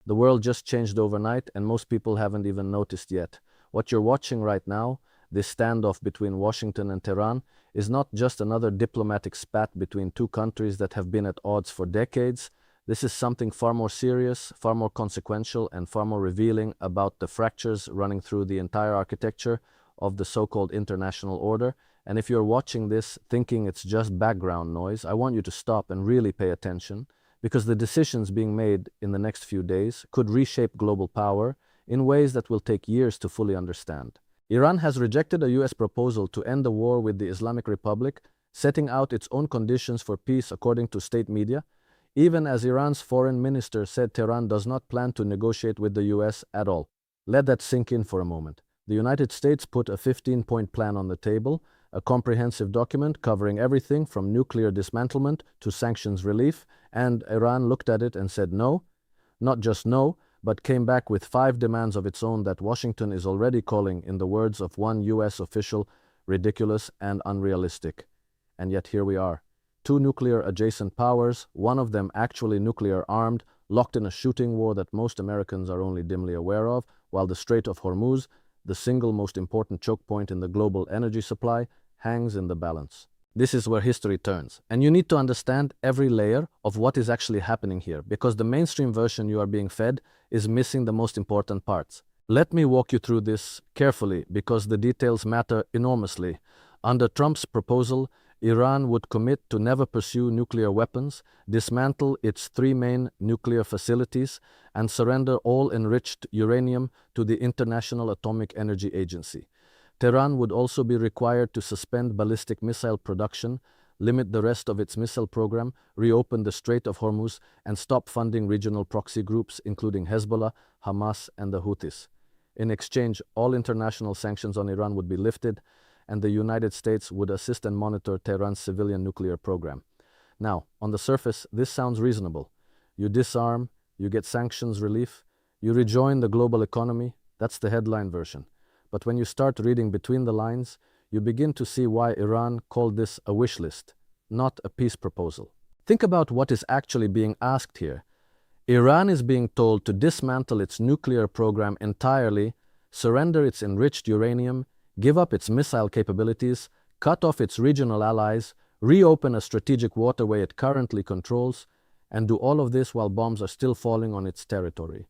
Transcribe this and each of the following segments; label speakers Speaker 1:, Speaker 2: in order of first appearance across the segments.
Speaker 1: The world just changed overnight, and most people haven't even noticed yet. What you're watching right now, this standoff between Washington and Tehran, is not just another diplomatic spat between two countries that have been at odds for decades. This is something far more serious, far more consequential, and far more revealing about the fractures running through the entire architecture of the so-called international order. And if you're watching this thinking it's just background noise, I want you to stop and really pay attention, because the decisions being made in the next few days could reshape global power in ways that will take years to fully understand. Iran has rejected a US proposal to end the war with the Islamic Republic, setting out its own conditions for peace according to state media, even as Iran's foreign minister said Tehran does not plan to negotiate with the US at all. Let that sink in for a moment. The United States put a 15-point plan on the table, a comprehensive document covering everything from nuclear dismantlement to sanctions relief, and Iran looked at it and said no. Not just no, but came back with 5 demands of its own that Washington is already calling, in the words of one US official, ridiculous and unrealistic. And yet here we are. 2 nuclear-adjacent powers, one of them actually nuclear-armed, locked in a shooting war that most Americans are only dimly aware of, while the Strait of Hormuz, the single most important choke point in the global energy supply, hangs in the balance. This is where history turns, and you need to understand every layer of what is actually happening here, because the mainstream version you are being fed is missing the most important parts. Let me walk you through this carefully, because the details matter enormously. Under Trump's proposal, Iran would commit to never pursue nuclear weapons, dismantle its 3 main nuclear facilities, and surrender all enriched uranium to the International Atomic Energy Agency. Tehran would also be required to suspend ballistic missile production, limit the rest of its missile program, reopen the Strait of Hormuz, and stop funding regional proxy groups including Hezbollah, Hamas, and the Houthis. In exchange, all international sanctions on Iran would be lifted, and the United States would assist and monitor Tehran's civilian nuclear program. Now, on the surface, this sounds reasonable. You disarm, you get sanctions relief, you rejoin the global economy. That's the headline version. But when you start reading between the lines, you begin to see why Iran called this a wish list, not a peace proposal. Think about what is actually being asked here. Iran is being told to dismantle its nuclear program entirely, surrender its enriched uranium, give up its missile capabilities, cut off its regional allies, reopen a strategic waterway it currently controls, and do all of this while bombs are still falling on its territory.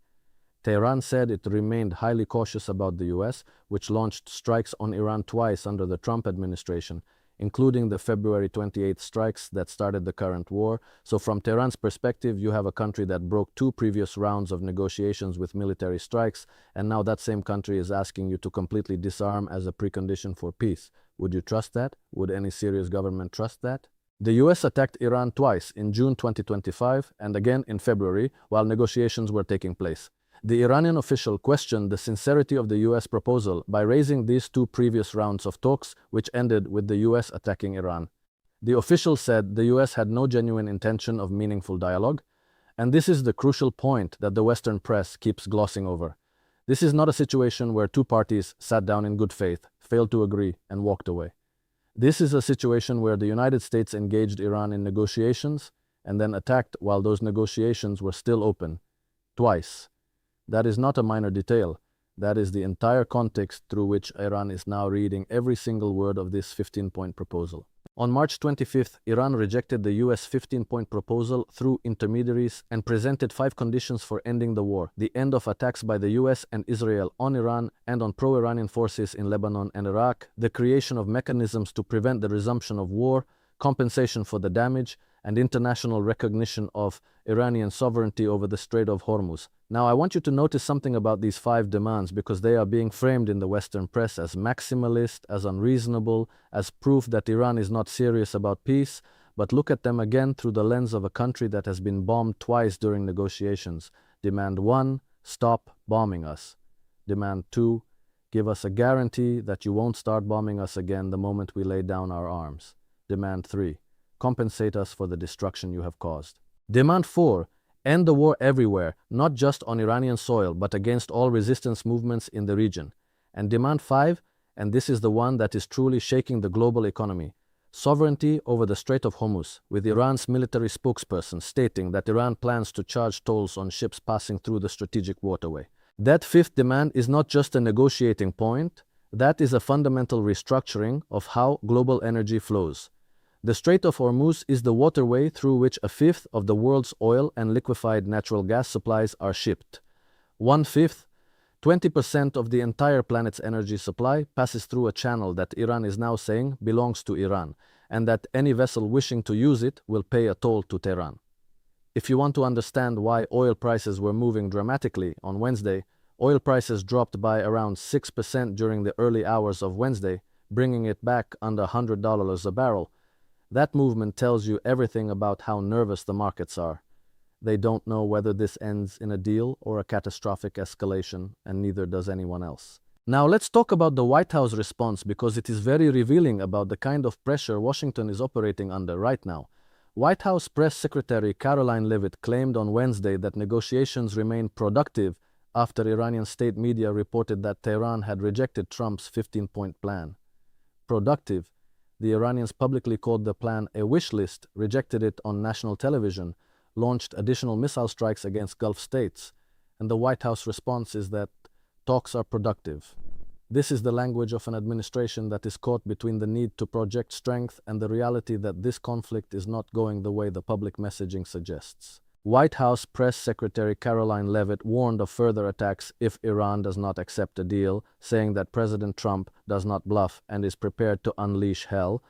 Speaker 1: Tehran said it remained highly cautious about the US, which launched strikes on Iran twice under the Trump administration, including the February 28th strikes that started the current war. So from Tehran's perspective, you have a country that broke 2 previous rounds of negotiations with military strikes, and now that same country is asking you to completely disarm as a precondition for peace. Would you trust that? Would any serious government trust that? The US attacked Iran twice, in June 2025 and again in February, while negotiations were taking place. The Iranian official questioned the sincerity of the US proposal by raising these 2 previous rounds of talks, which ended with the US attacking Iran. The official said the US had no genuine intention of meaningful dialogue, and this is the crucial point that the Western press keeps glossing over. This is not a situation where 2 parties sat down in good faith, failed to agree, and walked away. This is a situation where the United States engaged Iran in negotiations and then attacked while those negotiations were still open. Twice. That is not a minor detail. That is the entire context through which Iran is now reading every single word of this 15-point proposal. On March 25th, Iran rejected the US 15-point proposal through intermediaries and presented 5 conditions for ending the war: the end of attacks by the US and Israel on Iran and on pro-Iranian forces in Lebanon and Iraq, the creation of mechanisms to prevent the resumption of war, compensation for the damage, and international recognition of Iranian sovereignty over the Strait of Hormuz. Now, I want you to notice something about these 5 demands, because they are being framed in the Western press as maximalist, as unreasonable, as proof that Iran is not serious about peace. But look at them again through the lens of a country that has been bombed twice during negotiations. Demand 1, stop bombing us. Demand 2, give us a guarantee that you won't start bombing us again the moment we lay down our arms. Demand 3, compensate us for the destruction you have caused. Demand 4, end the war everywhere, not just on Iranian soil, but against all resistance movements in the region. And Demand 5, and this is the one that is truly shaking the global economy: sovereignty over the Strait of Hormuz, with Iran's military spokesperson stating that Iran plans to charge tolls on ships passing through the strategic waterway. That fifth demand is not just a negotiating point, that is a fundamental restructuring of how global energy flows. The Strait of Hormuz is the waterway through which a fifth of the world's oil and liquefied natural gas supplies are shipped. 1/5, 20% of the entire planet's energy supply passes through a channel that Iran is now saying belongs to Iran, and that any vessel wishing to use it will pay a toll to Tehran. If you want to understand why oil prices were moving dramatically on Wednesday, oil prices dropped by around 6% during the early hours of Wednesday, bringing it back under $100 a barrel. That movement tells you everything about how nervous the markets are. They don't know whether this ends in a deal or a catastrophic escalation, and neither does anyone else. Now let's talk about the White House response, because it is very revealing about the kind of pressure Washington is operating under right now. White House Press Secretary Caroline Leavitt claimed on Wednesday that negotiations remain productive after Iranian state media reported that Tehran had rejected Trump's 15-point plan. Productive. The Iranians publicly called the plan a wish list, rejected it on national television, launched additional missile strikes against Gulf states, and the White House response is that talks are productive. This is the language of an administration that is caught between the need to project strength and the reality that this conflict is not going the way the public messaging suggests. White House Press Secretary Caroline Leavitt warned of further attacks if Iran does not accept a deal, saying that President Trump does not bluff and is prepared to unleash hell.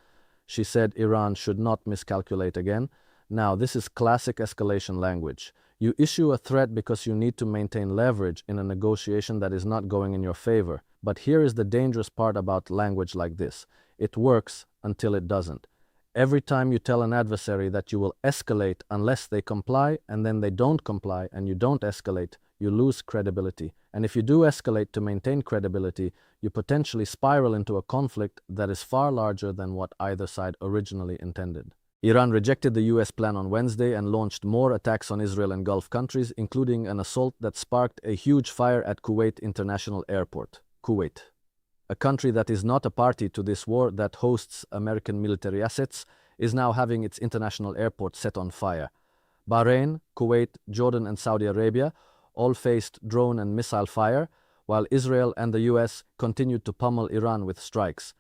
Speaker 1: She said Iran should not miscalculate again. Now, this is classic escalation language. You issue a threat because you need to maintain leverage in a negotiation that is not going in your favor. But here is the dangerous part about language like this. It works until it doesn't. Every time you tell an adversary that you will escalate unless they comply, and then they don't comply and you don't escalate, you lose credibility. And if you do escalate to maintain credibility, you potentially spiral into a conflict that is far larger than what either side originally intended. Iran rejected the US plan on Wednesday and launched more attacks on Israel and Gulf countries, including an assault that sparked a huge fire at Kuwait International Airport. Kuwait, a country that is not a party to this war that hosts American military assets, is now having its international airport set on fire. Bahrain, Kuwait, Jordan and Saudi Arabia all faced drone and missile fire, while Israel and the US continued to pummel Iran with strikes.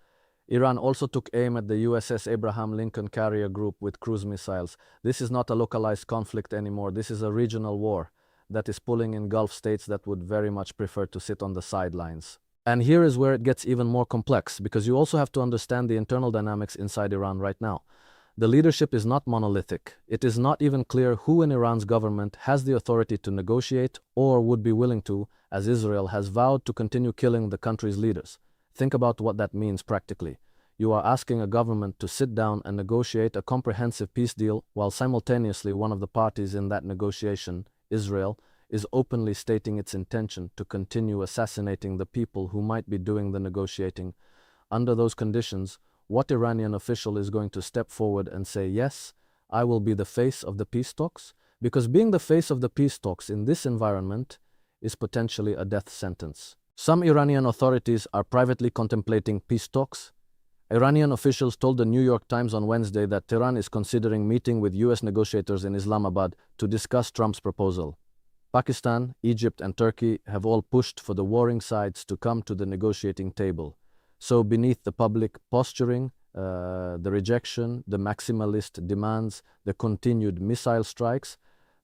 Speaker 1: Iran also took aim at the USS Abraham Lincoln carrier group with cruise missiles. This is not a localized conflict anymore. This is a regional war that is pulling in Gulf states that would very much prefer to sit on the sidelines. And here is where it gets even more complex, because you also have to understand the internal dynamics inside Iran right now. The leadership is not monolithic. It is not even clear who in Iran's government has the authority to negotiate or would be willing to, as Israel has vowed to continue killing the country's leaders. Think about what that means practically. You are asking a government to sit down and negotiate a comprehensive peace deal while simultaneously one of the parties in that negotiation, Israel, is openly stating its intention to continue assassinating the people who might be doing the negotiating. Under those conditions, what Iranian official is going to step forward and say, yes, I will be the face of the peace talks? Because being the face of the peace talks in this environment is potentially a death sentence. Some Iranian authorities are privately contemplating peace talks. Iranian officials told the New York Times on Wednesday that Tehran is considering meeting with US negotiators in Islamabad to discuss Trump's proposal. Pakistan, Egypt and Turkey have all pushed for the warring sides to come to the negotiating table. So beneath the public posturing, the rejection, the maximalist demands, the continued missile strikes,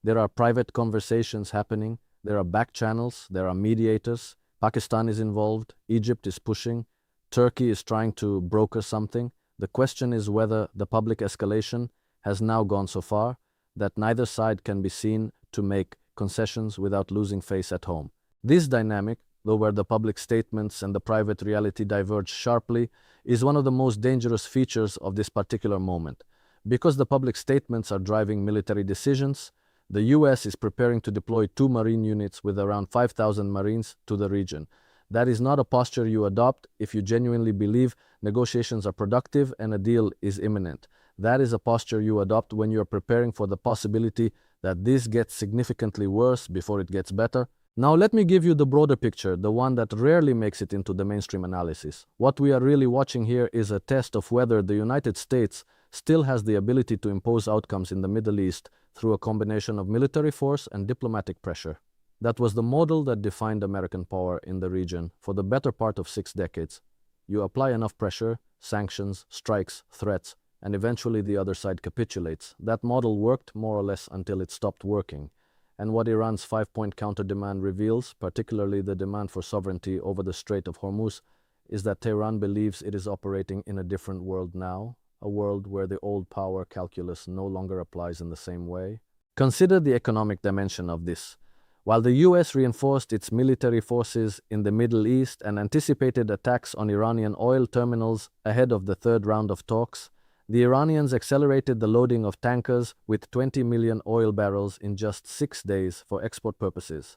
Speaker 1: there are private conversations happening, there are back channels, there are mediators. Pakistan is involved, Egypt is pushing, Turkey is trying to broker something. The question is whether the public escalation has now gone so far that neither side can be seen to make concessions without losing face at home. This dynamic, though where the public statements and the private reality diverge sharply, is one of the most dangerous features of this particular moment. Because the public statements are driving military decisions, the US is preparing to deploy 2 Marine units with around 5,000 Marines to the region. That is not a posture you adopt if you genuinely believe negotiations are productive and a deal is imminent. That is a posture you adopt when you are preparing for the possibility that this gets significantly worse before it gets better. Now let me give you the broader picture, the one that rarely makes it into the mainstream analysis. What we are really watching here is a test of whether the United States still has the ability to impose outcomes in the Middle East through a combination of military force and diplomatic pressure. That was the model that defined American power in the region for the better part of 6 decades. You apply enough pressure, sanctions, strikes, threats, and eventually the other side capitulates. That model worked more or less until it stopped working. And what Iran's 5-point counter-demand reveals, particularly the demand for sovereignty over the Strait of Hormuz, is that Tehran believes it is operating in a different world now, a world where the old power calculus no longer applies in the same way. Consider the economic dimension of this. While the US reinforced its military forces in the Middle East and anticipated attacks on Iranian oil terminals ahead of the third round of talks, the Iranians accelerated the loading of tankers with 20 million oil barrels in just 6 days for export purposes.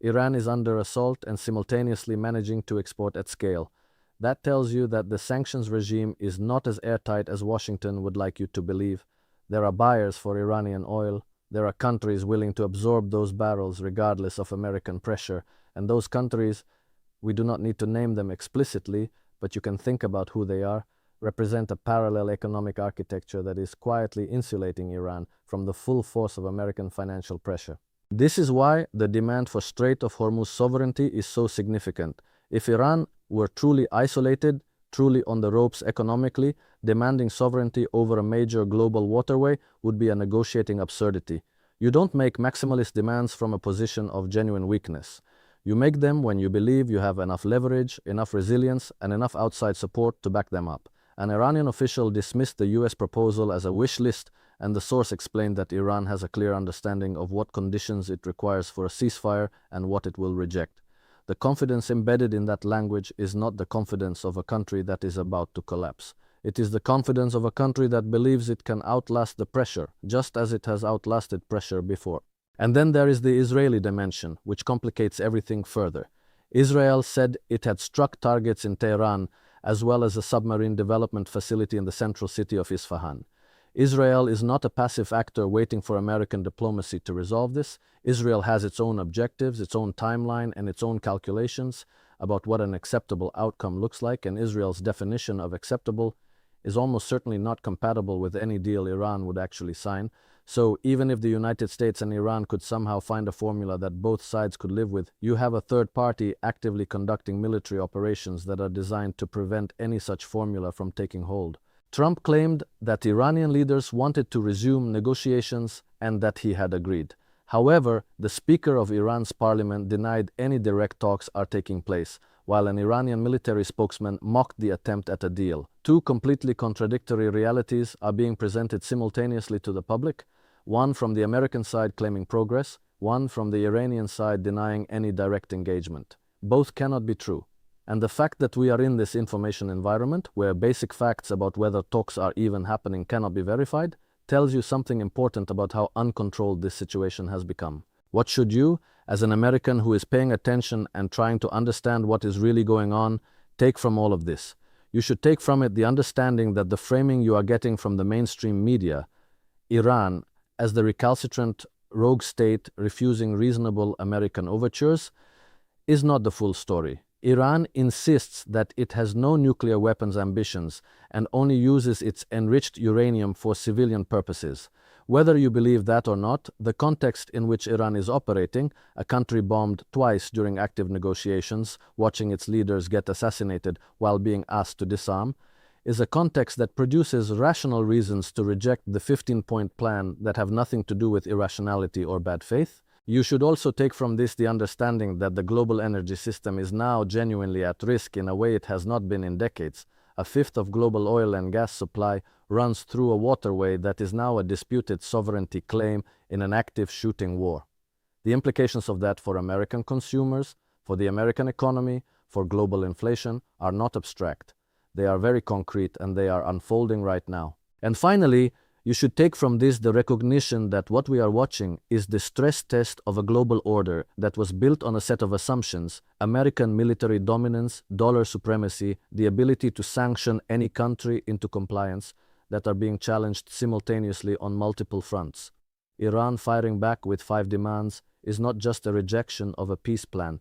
Speaker 1: Iran is under assault and simultaneously managing to export at scale. That tells you that the sanctions regime is not as airtight as Washington would like you to believe. There are buyers for Iranian oil. There are countries willing to absorb those barrels regardless of American pressure, and those countries, we do not need to name them explicitly, but you can think about who they are, represent a parallel economic architecture that is quietly insulating Iran from the full force of American financial pressure. This is why the demand for Strait of Hormuz sovereignty is so significant. If Iran were truly isolated, truly on the ropes economically, demanding sovereignty over a major global waterway would be a negotiating absurdity. You don't make maximalist demands from a position of genuine weakness. You make them when you believe you have enough leverage, enough resilience, and enough outside support to back them up. An Iranian official dismissed the US proposal as a wish list, and the source explained that Iran has a clear understanding of what conditions it requires for a ceasefire and what it will reject. The confidence embedded in that language is not the confidence of a country that is about to collapse. It is the confidence of a country that believes it can outlast the pressure, just as it has outlasted pressure before. And then there is the Israeli dimension, which complicates everything further. Israel said it had struck targets in Tehran, as well as a submarine development facility in the central city of Isfahan. Israel is not a passive actor waiting for American diplomacy to resolve this. Israel has its own objectives, its own timeline, and its own calculations about what an acceptable outcome looks like, and Israel's definition of acceptable is almost certainly not compatible with any deal Iran would actually sign. So even if the United States and Iran could somehow find a formula that both sides could live with, you have a third party actively conducting military operations that are designed to prevent any such formula from taking hold. Trump claimed that Iranian leaders wanted to resume negotiations and that he had agreed. However, the Speaker of Iran's parliament denied any direct talks are taking place, while an Iranian military spokesman mocked the attempt at a deal. Two completely contradictory realities are being presented simultaneously to the public, one from the American side claiming progress, one from the Iranian side denying any direct engagement. Both cannot be true. And the fact that we are in this information environment, where basic facts about whether talks are even happening cannot be verified, tells you something important about how uncontrolled this situation has become. What should you, as an American who is paying attention and trying to understand what is really going on, take from all of this? You should take from it the understanding that the framing you are getting from the mainstream media, Iran as the recalcitrant rogue state refusing reasonable American overtures, is not the full story. Iran insists that it has no nuclear weapons ambitions and only uses its enriched uranium for civilian purposes. Whether you believe that or not, the context in which Iran is operating, a country bombed twice during active negotiations, watching its leaders get assassinated while being asked to disarm, is a context that produces rational reasons to reject the 15-point plan that have nothing to do with irrationality or bad faith. You should also take from this the understanding that the global energy system is now genuinely at risk in a way it has not been in decades. A fifth of global oil and gas supply runs through a waterway that is now a disputed sovereignty claim in an active shooting war. The implications of that for American consumers, for the American economy, for global inflation are not abstract. They are very concrete and they are unfolding right now. And finally, you should take from this the recognition that what we are watching is the stress test of a global order that was built on a set of assumptions: American military dominance, dollar supremacy, the ability to sanction any country into compliance, that are being challenged simultaneously on multiple fronts. Iran firing back with 5 demands, is not just a rejection of a peace plan.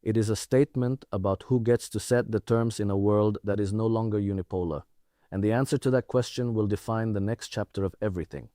Speaker 1: It is a statement about who gets to set the terms in a world that is no longer unipolar. And the answer to that question will define the next chapter of everything.